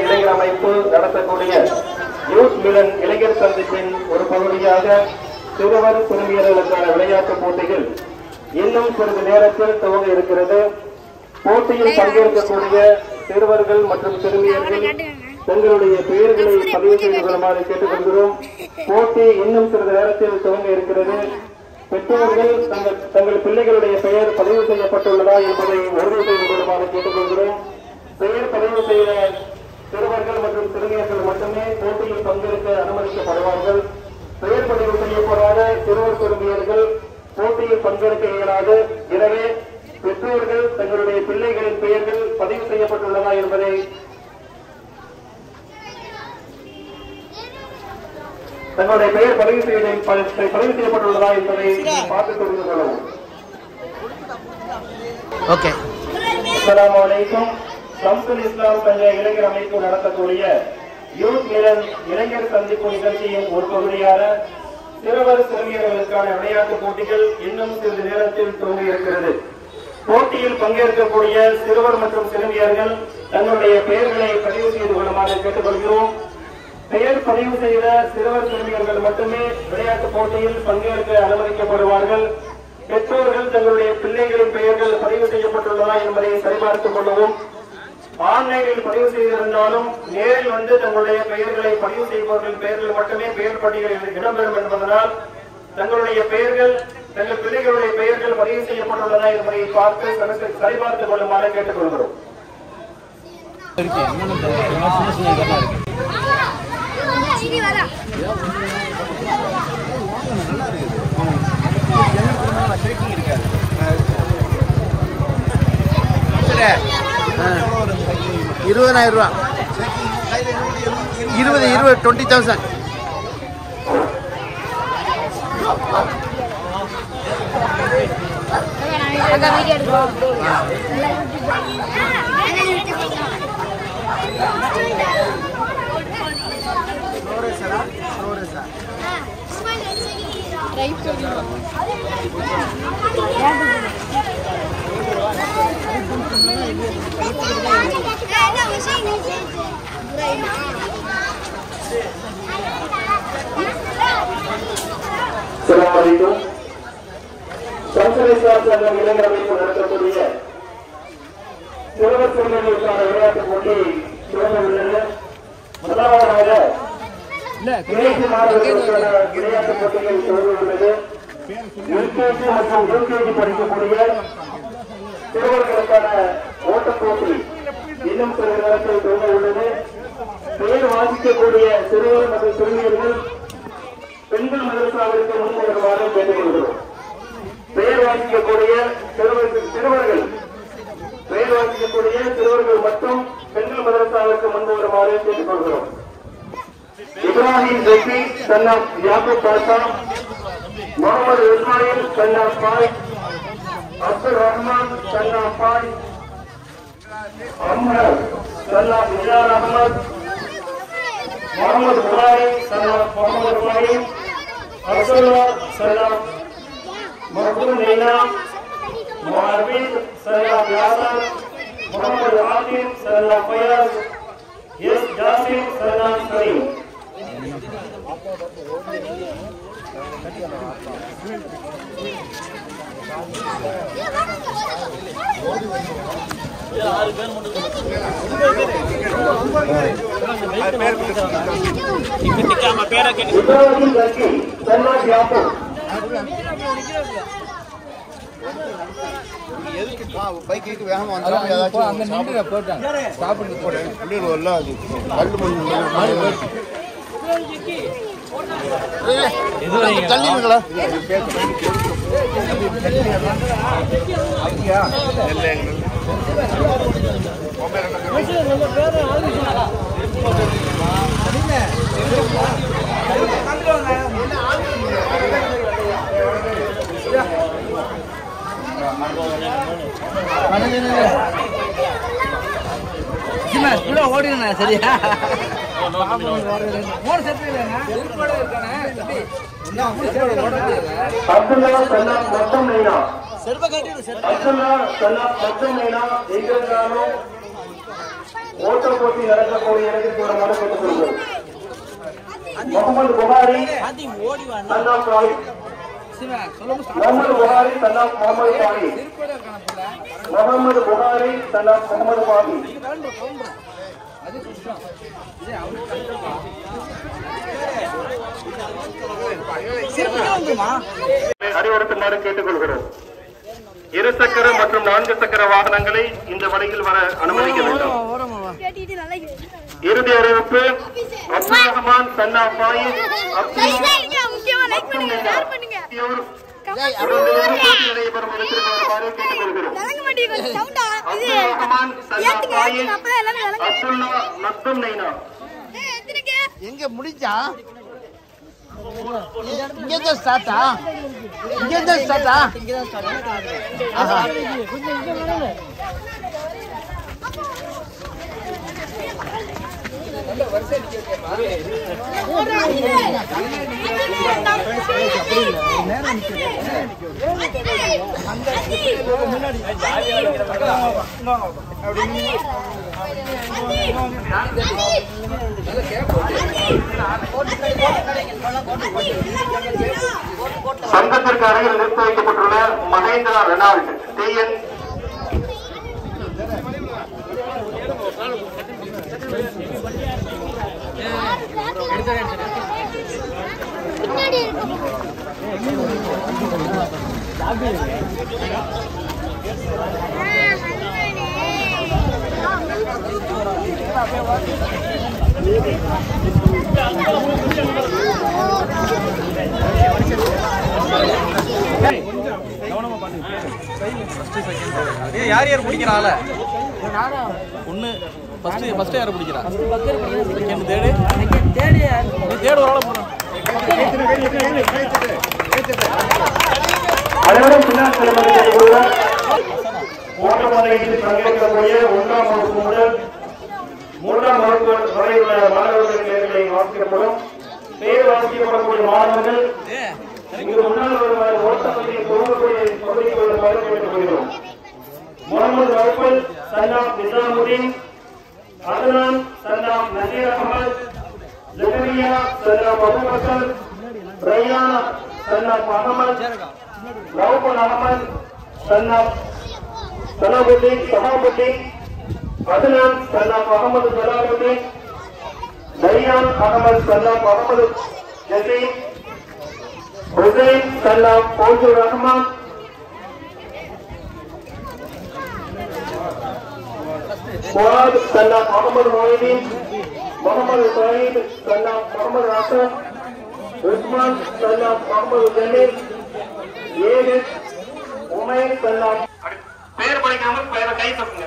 இளைஞர் அமைப்பு நடத்தக்கூடிய யூத் மிலன் இளைஞர் சந்திப்பின் ஒரு பகுதியாக சிறுவர் சிறுமியர்களுக்கான விளையாட்டுப் போட்டிகள் இன்னும் சிறிது நேரத்தில் துவங்க இருக்கிறது. போட்டியில் பங்கேற்கக்கூடிய சிறுவர்கள் மற்றும் சிறுமியர்கள் தங்களுடைய பெயர்களை பதிவு செய்து கொள்ளுமாறு கேட்டுக்கொள்கிறோம். போட்டி இன்னும் சிறிது நேரத்தில் துவங்க இருக்கிறது. பெற்றோர்கள் தங்கள் பிள்ளைகளுடைய பெயர் பதிவு செய்யப்பட்டுள்ளதா என்பதை உறுதி செய்து கொள்ளுமாறு கேட்டுக்கொள்கிறோம். பெயர் பதிவு செய்த சிறுவர்கள் மற்றும் சிறுமியர்கள் மட்டுமே போட்டியில் பங்கேற்க அனுமதிக்கப்படுவார்கள். பெயர் பதிவு செய்யப்படாத சிறுவர் சிறுமியர்கள் போட்டியில் பங்கேற்க இயலாது. எனவே பெற்றோர்கள் தங்களுடைய பிள்ளைகளின் பெயர்கள் பதிவு செய்யப்பட்டுள்ளதா என்பதை தங்களுடைய பெயர் பதிவு செய்யப்பட்டுள்ளதா என்பதை பார்த்து தெரிந்து கொள்ளவும். அஸ்ஸலாமு அலைக்கும். ஷம்சுல் இஸ்லாம் சங்க இளைஞர் அமைப்பு நடத்தக்கூடிய யூத் மிலன் இளைஞர் சந்திப்பு நிகழ்ச்சியின் ஒரு பகுதியான சிறுவர் சிறுமியர்களுக்கான விளையாட்டுப் போட்டிகள் இன்னும் சிறிது நேரத்தில் துவங்க இருக்கிறது. போட்டியில் பங்கேற்கக்கூடிய சிறுவர் மற்றும் சிறுமியர்கள் தங்களுடைய பெயர்களை பதிவு செய்து கொள்ளுமாறு கேட்டுக்கொள்கிறோம். பெயர் பதிவு செய்த சிறுவர் சிறுமியர்கள் மட்டுமே விளையாட்டுப் போட்டியில் பங்கேற்க அனுமதிக்கப்படுவார்கள். பெற்றோர்கள் தங்களுடைய பிள்ளைகளின் பெயர்கள் பதிவு செய்யப்பட்டுள்ளதா என்பதை சரிபார்த்துக் கொள்ளவும். ஆன்லைனில் பதிவு செய்திருந்தாலும் நேரில் வந்து தங்களுடைய பெயர்களை பதிவு செய்பவர்கள் பெயர்கள் மட்டுமே பெயர் பட்டியலில் இடம்பெறும் என்பதனால் தங்களுடைய பெயர்கள் தங்கள் பிள்ளைகளுடைய பெயர்கள் பதிவு செய்யப்பட்டுள்ளதா என்பதை பார்த்து சரிபார்த்துக் கொள்ளுமாறு கேட்டுக்கொள்கிறோம். ₹20,000 20,000 ஷம்சுல் இஸ்லாம் சங்கம் இளைஞர் அமைப்பு நடத்தக்கூடிய சிறுவர் சிறுமியர்களுக்கான விளையாட்டுப் போட்டி துவங்க உள்ளது. முதலாவதாக தேசிய மாணவர்களுக்கான விளையாட்டுப் போட்டிகள் துவங்க உள்ளது. எல்கேஜி மற்றும் யூகேஜி படிக்கக்கூடிய சிறுவர்களுக்கான ஓட்டப் போட்டி இன்னும் சில நேரத்தில் துவங்க உள்ளது. பெயர் வாசிக்கக்கூடிய சிறுவர் மற்றும் சிறுமியர்கள் பெண்கள் மதரசாவிற்கு முன் வருமாறு கேட்டுக்கொள்கிறோம். பெயர் வாசிக்கக்கூடிய சிறுவர்கள் மற்றும் பெண்கள் மதரசாவிற்கு முன் வருமாறு கேட்டுக்கொள்கிறோம். இப்ராஹிம் ஜக்கி சன்னா யாக்கூப் பாஷா, முகமது இஸ்மாயில் சன்னா பாய், அப்துல் ரஹ்மான் சன்னா பாய், அம்ஹர் சன்னா நிஜார் அஹமத், முகமது புகாரி சன்னா முகமது புகாரி, அப்துல்லா சன்னா மஹ்பூப் நைனா, முஹர்பின் சன்னா யாசர், முகமது ஆசிம் சன்னா ஃபயாஸ், எஸ் ஜாசிம் சன்னா கரீம். பைக்கு வேகமா வந்து போட்டேன் சாப்பிட்டு போட்டேன் தள்ளிங்களா ஓடினா சரியா ஓட்ட போட்டி நடக்கக்கூடிய இடத்திற்கு ஒரு மனு கேட்டுக்கொள்கிறோம். முகமது புகாரி முகமது புகாரி சன்னாப் முகமது பாரி முகமது புகாரி சன்னாப் முகமது பாரி அறிவுறுத்துமாறு கேட்டுக்கொள்கிறோம். இருசக்கர மற்றும் 4 சக்கர வாகனங்களை இந்த வழியில் வர அனுமதிக்க வேண்டும். இறுதி அறிவிப்பு அப்துல் ரஹ்மான் சன்னா ஃபாயிஸ் நடைபெறும் இடத்திற்கு வருமாறு கேட்டுக்கொள்கிறோம். அப்துல் ரஹ்மான் சன்னா ஃபாயிஸ் அப்துல்லா நத்தும் நைனா எங்க முடிச்சா இங்க ஸ்டார்ட்டா இங்க ஸ்டார்ட்டா சங்கத்திற்கு அருகில் நிறுத்தி வைக்கப்பட்டுள்ள மகேந்திரா ரெனால்ட் டிஎன் யார் யார் பிடிக்கிறாள் ஒன்று ஃபர்ஸ்ட் யாரை பிடிக்கிறா செகண்ட் தேர்டு ஒரு ஆளை போகிறோம். அனைவரும் பின்னால் செல்லுமாறு ஓட்டப்பந்தயத்தில் பங்கேற்கக்கூடிய 1ஆம் வகுப்பு முதல் 3ஆம் வகுப்பு வரை உள்ள மாணவர்கள் பெயர்களை வாசிக்கப்படும். பெயர் வாசிக்கப்படக்கூடிய மாணவர்கள் இங்கு முன்னால் வருமாறு ஓட்டப்பந்தயை துவங்கக்கூடிய பகுதிக்கு வருமாறு கேட்டுக்கொள்கிறோம். Mohammed Noufal son of Nizamuddin, Adnan son of Naseer Ahmed, Zakariya son of Abubakar, Rayyan son of Ahmed, Noufal Ahmed son of Salahuddin, Adnan son of Ahmed Jalaluddin, Rayyan Ahmed son of Ahmed Jaseem, Hussain son of Fouzur Rahman, فؤاد سنة محمد معيدين، محمد سعيد سنة محمد عاصم، عثمان سنة محمد جميل، ஏகத் உமைர் சன்னா. பெயர் படிக்காம பெயரை கை தப்புங்க.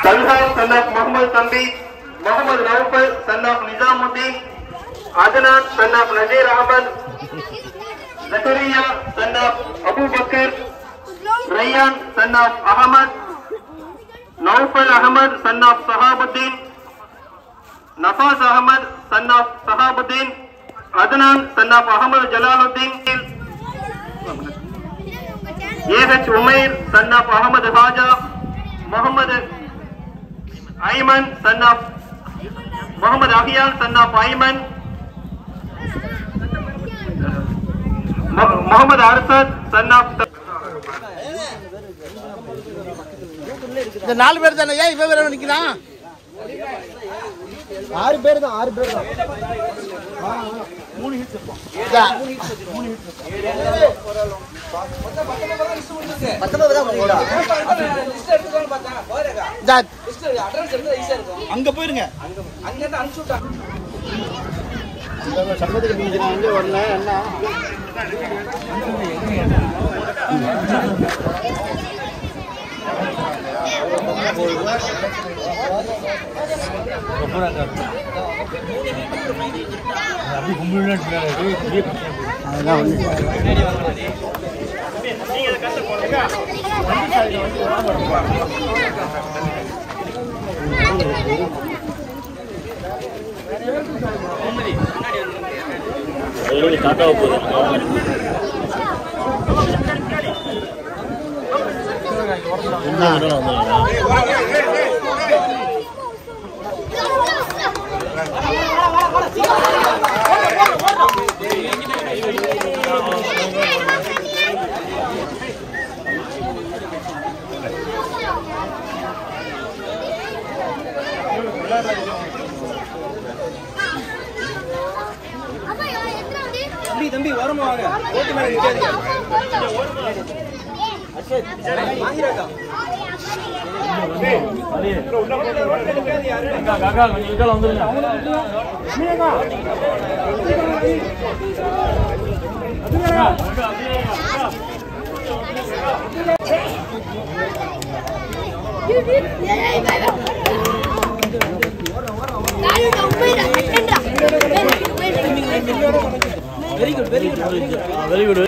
தல்ஹா சன்னா முகமது தம்பி, Mohammed Noufal son of Nizamuddin, Adnan son of Naseer Ahmed, Zakariya son of Abubakar, Rayyan son of Ahmed, Noufal Ahmed son of Shahabuddin, Nafas Ahmed son of Shahabuddin, Adnan son of Ahmed Jalaluddin, ஏகச் Umair son of Ahmed Haja, Mohammed Ayman son of Muhammad Ahyal son of Ayman, Muhammad Arshad son of இந்த 4 பேர் தானே ஏன் இவ வேற நிக்கிறான் 6 பேர் தான் 3 ஹிட்ஸ் இருக்கும் 3 ஹிட்ஸ் அங்க போயிருங்க அங்க இருந்து அனுப்பிச்சு விட்டாங்க சம்பளத்துக்கு நீங்க வந்து வரல என்ன अभी घूमने टाटा தம்பி வரமா வாங்க ஓட்டு மேல நிக்காதீங்க அஷேத் வாங்கிராக்கா அலி உள்ள நிக்காதீங்க யாரு காக்கா கொஞ்சம் இதல வந்துருங்க மீனேகா Very good, very good, very good.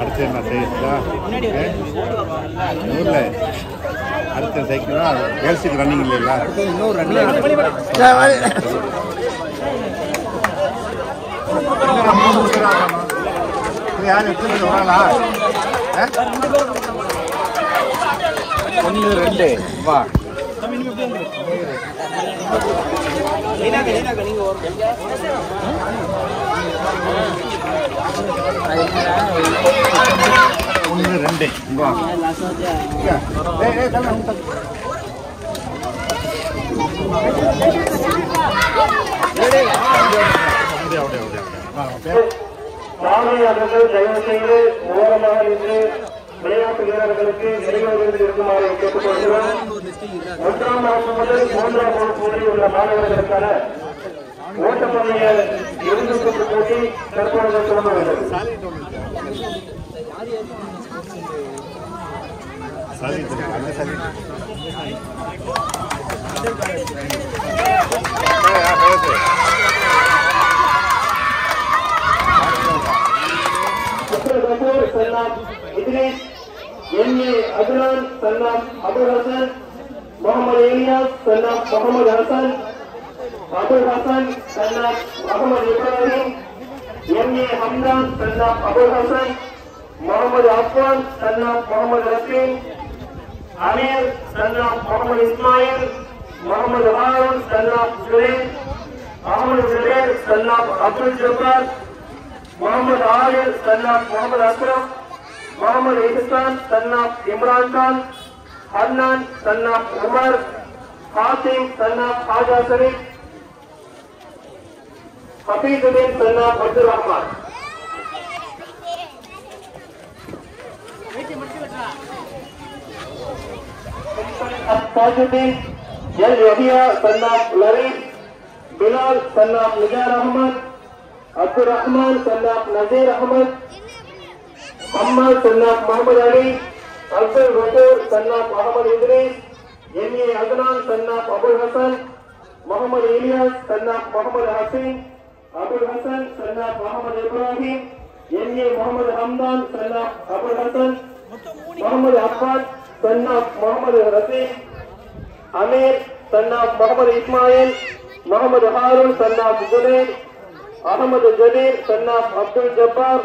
அடுத்து என்ன செய்யுதா ஊர்ல அடுத்த சைக்கிள் கேர்ள்ஸுக்கு ரன்னிங் இல்லைல்ல இன்னொரு ரன்னிங் யார் எடுத்துட்டு வரலா ஒன்னு ரெண்டு வா ஒன்னு ரெண்டு வா தயவு செய்து ஓரமாக நின்று விளையாட்டு வீரர்களுக்கு இடைவெளியில் இருக்குமாறு கேட்டுக்கொள்கிறோம். 1ஆம் வகுப்பு முதல் 3ஆம் வகுப்பு வரை உள்ள மாணவர்களுக்கான ஓட்டப்பந்தய இறுதிச் சுற்று போட்டி தற்பொழுது துவங்குகிறது. M.A. Adnan son of Abul Hassan, Muhammad Elias son of Muhammad Hassan, Abul Hassan son of Muhammad Ibrahim, M.A. Hamdan son of Abul Hassan, Muhammad Afwan son of Muhammad Rasim, Amir son of Muhammad Ismail, Muhammad Harun son of Zubair, Muhammad Zubair son of Abdul Jabbar, Muhammad Adil son of Muhammad Ashraf, Muhammad Ihsan son of Imran Khan, Hanan son of Umar, Hatim son of Haja Sharif, Hafizuddin son of Abdul Rahman. Tajuddin Yal Yahya son of Larif, Bilal son of Nigar Ahmad, Abdul Rahman son of Nazir Ahmad, Muhammad son of Muhammad Ali, Abdul Rasul son of Muhammad Idris, M.A. Adnan son of Abul Hassan, Muhammad Ilyas son of Muhammad Hasim, Abul Hassan son of Muhammad Ibrahim, M.A. Muhammad Hamdan son of Abul Hassan, Muhammad Affan son of Muhammad Rasim, Amir son of Muhammad Ismail, Muhammad Harun son of Junaid, Ahmad Jalil son of Abdul Jabbar,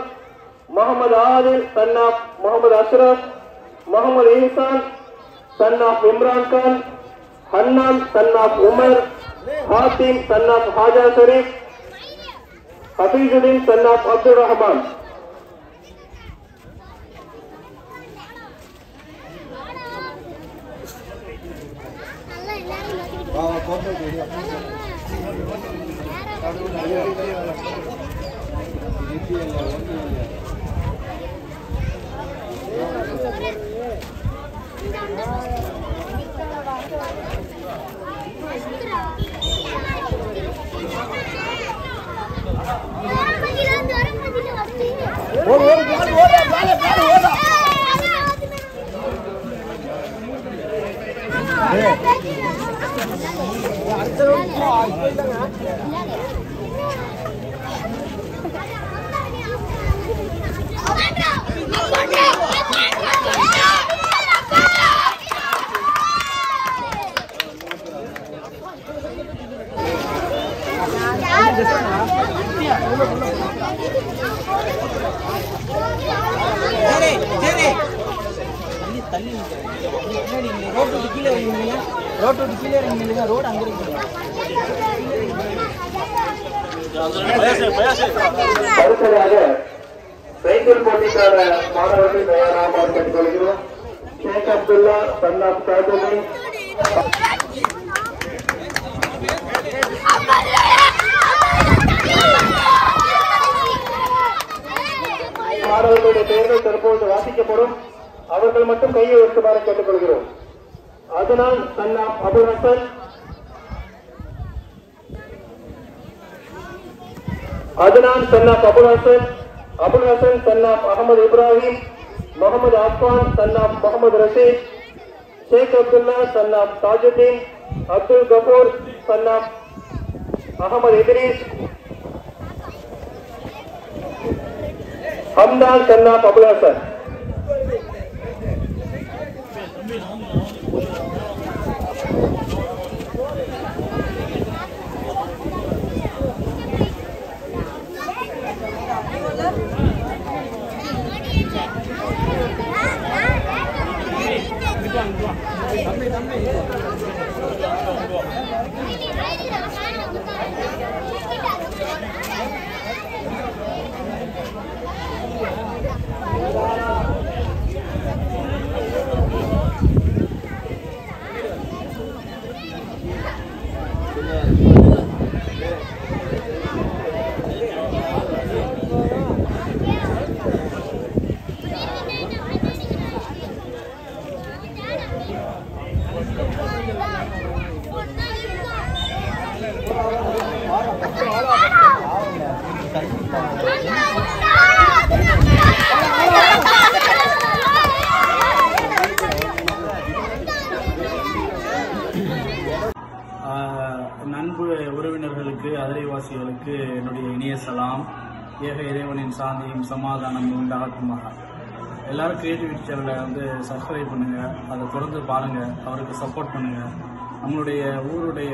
Muhammad Adil son of Muhammad Ashraf, Muhammad Ihsan son of Imran Khan, Hannan son of Umar, Hatim son of Haja Sharif, Hafizuddin son of Abdul Rahman. அடுத்ததாக cycle போட்டிக்கான மாணவர்கள் தயாராக கேட்டுக்கொள்கிறோம். ஷேக் Abdullah son of Tajuddin மாணவர்களுடைய பெயர்கள் தற்போது வாசிக்கப்படும். அவர்கள் மட்டும் கையை உயர்த்துமாறு கேட்டுக்கொள்கிறோம். அதனால் son of Abul Hasan, Adnan son of Abul Hassan son of Ahmad Ibrahim, Muhammad Affan son of Muhammad Rashid, Sheikh Abdullah son of Tajuddin, Abdul Ghafoor son of Ahmad Idris, Hamdan son of Abul Hassan. நண்பு உறவினர்களுக்கு அதிரைவாசிகளுக்கு என்னுடைய இனிய சலாம். ஏக இறைவனின் சாந்தியும் சமாதானம் உண்டாகட்டுமாக. எல்லாரும் கிரியேட்டிவிட்டி சேனலை சப்ஸ்கிரைப் பண்ணுங்க, அதை தொடர்ந்து பாருங்க, அவருக்கு சப்போர்ட் பண்ணுங்க. நம்மளுடைய ஊருடைய